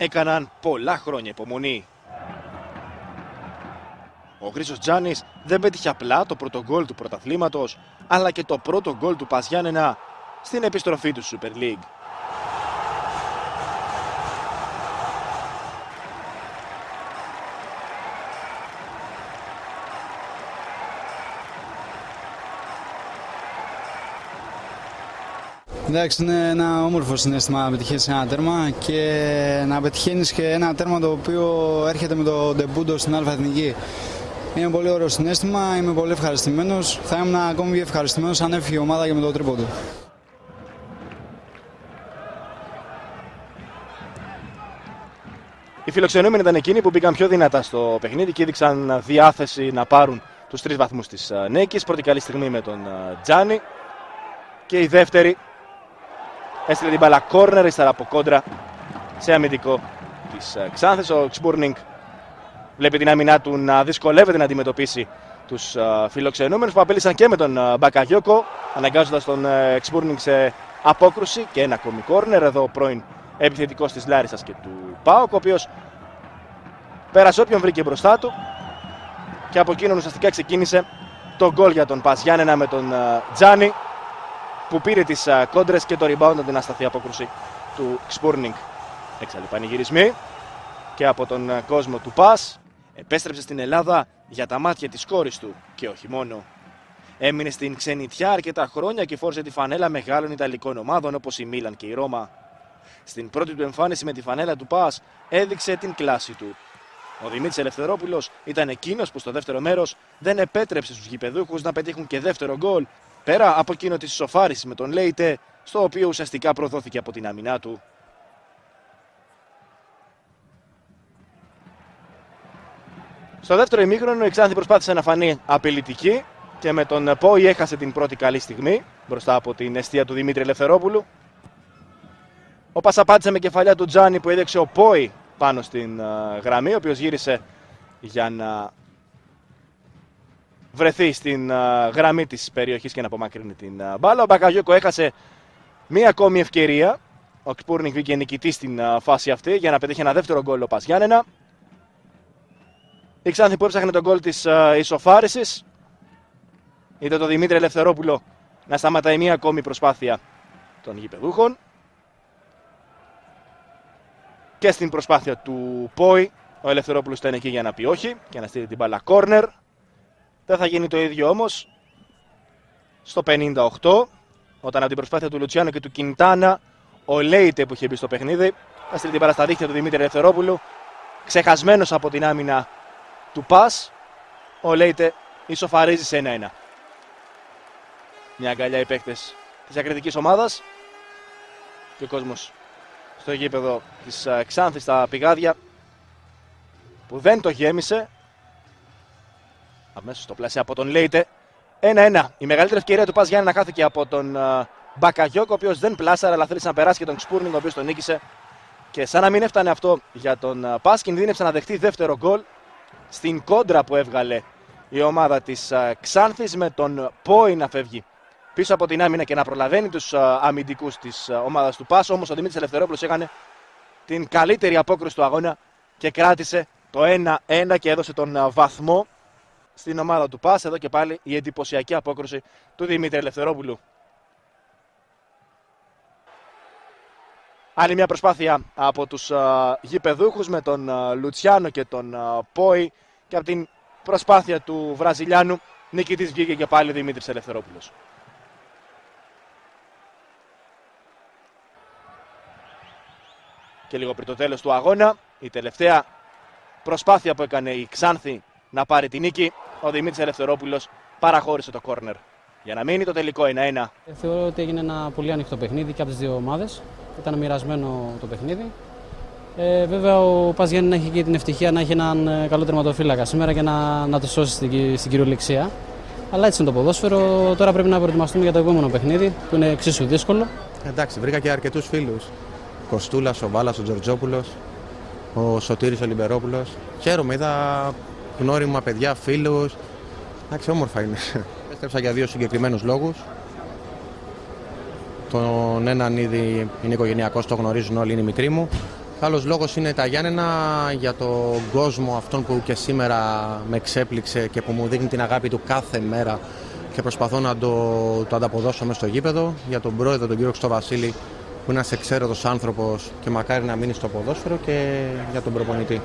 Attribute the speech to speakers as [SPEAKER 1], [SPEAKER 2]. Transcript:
[SPEAKER 1] έκαναν πολλά χρόνια υπομονή. Ο Χρήστος Τζάνης δεν πέτυχε απλά το πρώτο γκολ του πρωταθλήματος, αλλά και το πρώτο γκολ του ΠΑΣ Γιάννενα στην επιστροφή του Super League.
[SPEAKER 2] Εντάξει, είναι ένα όμορφο συναίσθημα να πετυχαίνεις ένα τέρμα και να πετυχαίνεις και ένα τέρμα το οποίο έρχεται με το ντεμπούντο στην Α-Εθνική. Είναι πολύ ωραίο συναίσθημα, είμαι πολύ ευχαριστημένος. Θα ήμουν ακόμη πιο ευχαριστημένος αν έφυγε η ομάδα και με το τρίποντο.
[SPEAKER 1] Οι φιλοξενούμενοι ήταν εκείνοι που μπήκαν πιο δυνατά στο παιχνίδι και έδειξαν διάθεση να πάρουν τους 3 βαθμούς της νίκης. Πρώτη καλή στιγμή με τον Τζάνι και η δεύτερη έστειλε την μπάλα κόρνερ ύστερα από κόντρα σε αμυντικό της Ξάνθης. Ο Ξπούρνινγκ βλέπει την άμυνά του να δυσκολεύεται να αντιμετωπίσει τους φιλοξενούμενους που απείλησαν και με τον Μπακαγιώκο, αναγκάζοντας τον Ξπούρνινγκ σε απόκρουση και ένα ακόμη κόρνερ. Εδώ ο πρώην επιθετικός της Λάρισσας και του ΠΑΟΚ, ο οποίος πέρασε όποιον βρήκε μπροστά του και από εκείνον ουσιαστικά ξεκίνησε το γκολ για τον ΠΑΣ Γιάννενα με τον Τζάνι, που πήρε τις κόντρες και το rebound από την ασταθή απόκρουση του Ξπούρνινγκ. Έξαλλοι πανηγυρισμοί και από τον κόσμο του ΠΑΣ. Επέστρεψε στην Ελλάδα για τα μάτια της κόρης του και όχι μόνο. Έμεινε στην ξενιτιά αρκετά χρόνια και φόρησε τη φανέλα μεγάλων Ιταλικών ομάδων όπως η Μίλαν και η Ρώμα. Στην πρώτη του εμφάνιση με τη φανέλα του ΠΑΣ έδειξε την κλάση του. Ο Δημήτρης Ελευθερόπουλος ήταν εκείνος που στο δεύτερο μέρος δεν επέτρεψε στους γηπεδούχους να πετύχουν και δεύτερο γκολ, πέρα από εκείνο της ισοφάρισης με τον Λέιτε, στο οποίο ουσιαστικά προδόθηκε από την άμυνά του. Στο δεύτερο ημίχρονο η Ξάνθη προσπάθησε να φανεί απειλητική και με τον Πόη έχασε την πρώτη καλή στιγμή μπροστά από την εστία του Δημήτρη Ελευθερόπουλου. Ο ΠΑΣ απάντησε με κεφαλιά του Τζάνι που έδειξε ο Πόη πάνω στην γραμμή, ο οποίος γύρισε για να βρεθεί στην γραμμή της περιοχής και να απομακρύνει την μπάλα. Ο Μπακαγιώκο έχασε μία ακόμη ευκαιρία. Ο Ξπούρνινγκ βγήκε νικητής στην φάση αυτή για να πετύχει ένα δεύτερο γκολ ο ΠΑΣ Γιάννενα. Η Ξάνθη που έψαχνε τον γκολ της ισοφάρισης είδε τον Δημήτρη Ελευθερόπουλο να σταματάει μία ακόμη προσπάθεια των γηπεδούχων. Και στην προσπάθεια του Πόη, ο Ελευθερόπουλος ήταν εκεί για να πει όχι και να στείλει την μπάλα κόρνερ. Δεν θα γίνει το ίδιο όμως στο 58, όταν από την προσπάθεια του Λουτσιάνο και του Κιντάνα, ο Λέιτε που είχε μπει στο παιχνίδι, θα στείλει την μπάλα στα δίχτυα του Δημήτρη Ελευθερόπουλου. Ξεχασμένος από την άμυνα του ΠΑΣ, ο Λέιτε ισοφαρίζει σε 1-1. Μια αγκαλιά οι παίκτες της ακριτικής ομάδας και ο κόσμος στο γήπεδο της Ξάνθης στα πηγάδια που δεν το γέμισε. Αμέσως στο πλασέ από τον Λέιτε. 1-1. Η μεγαλύτερη ευκαιρία του ΠΑΣ Γιάννενα χάθηκε από τον Μπακαγιώκο, ο οποίος δεν πλάσαρε αλλά θέλησε να περάσει και τον Ξπούρνινγκ, ο οποίος τον νίκησε. Και σαν να μην έφτανε αυτό για τον ΠΑΣ, κινδύνευσε να δεχτεί δεύτερο γκολ στην κόντρα που έβγαλε η ομάδα της Ξάνθης, με τον Πόη να φεύγει πίσω από την άμυνα και να προλαβαίνει τους αμυντικούς της ομάδας του ΠΑΣ. Όμως ο Δημήτρης Ελευθερόπουλος έκανε την καλύτερη απόκριση του αγώνα και κράτησε το 1-1 και έδωσε τον βαθμό στην ομάδα του ΠΑΣ. Εδώ και πάλι η εντυπωσιακή απόκριση του Δημήτρη Ελευθερόπουλου. Άλλη μια προσπάθεια από τους γηπεδούχους με τον Λουτσιάνο και τον Πόη, και από την προσπάθεια του Βραζιλιάνου νικητής βγήκε και πάλι ο Δημήτρης Ελευθερόπουλος. Και λίγο πριν το τέλος του αγώνα, η τελευταία προσπάθεια που έκανε η Ξάνθη να πάρει τη νίκη, ο Δημήτρης Ελευθερόπουλος παραχώρησε το κόρνερ για να μείνει το τελικό 1-1.
[SPEAKER 3] Θεωρώ ότι έγινε ένα πολύ ανοιχτό παιχνίδι και από τις δύο ομάδες. Ήταν μοιρασμένο το παιχνίδι. Βέβαια ο ΠΑΣ Γιάννενα έχει και την ευτυχία να έχει έναν καλό τερματοφύλακα σήμερα και να το σώσει στην κυριολεξία. Αλλά έτσι είναι το ποδόσφαιρο. Τώρα πρέπει να προετοιμαστούμε για το επόμενο παιχνίδι που είναι εξίσου δύσκολο.
[SPEAKER 4] Εντάξει, βρήκα και αρκετούς φίλους. Κοστούλας, ο Βάλας, ο Τζορτζόπουλος, ο Σωτήρης, ο Λιμπερόπουλος. Χαίρομαι, είδα γνώριμα παιδιά, φίλους. Εντάξει, όμορφα είναι. Έστρεψα για δύο συγκεκριμένους λόγους. Τον έναν ήδη είναι οικογενειακός, το γνωρίζουν όλοι, είναι η μικρή μου. Άλλος λόγος είναι τα Γιάννενα, για τον κόσμο αυτόν που και σήμερα με εξέπληξε και που μου δείχνει την αγάπη του κάθε μέρα και προσπαθώ να το ανταποδώσω μες στο γήπεδο. Για τον πρόεδρο, τον κύριο Χριστοβασίλη, που είναι ένας εξαίρετος άνθρωπος και μακάρι να μείνει στο ποδόσφαιρο, και για τον προπονητή.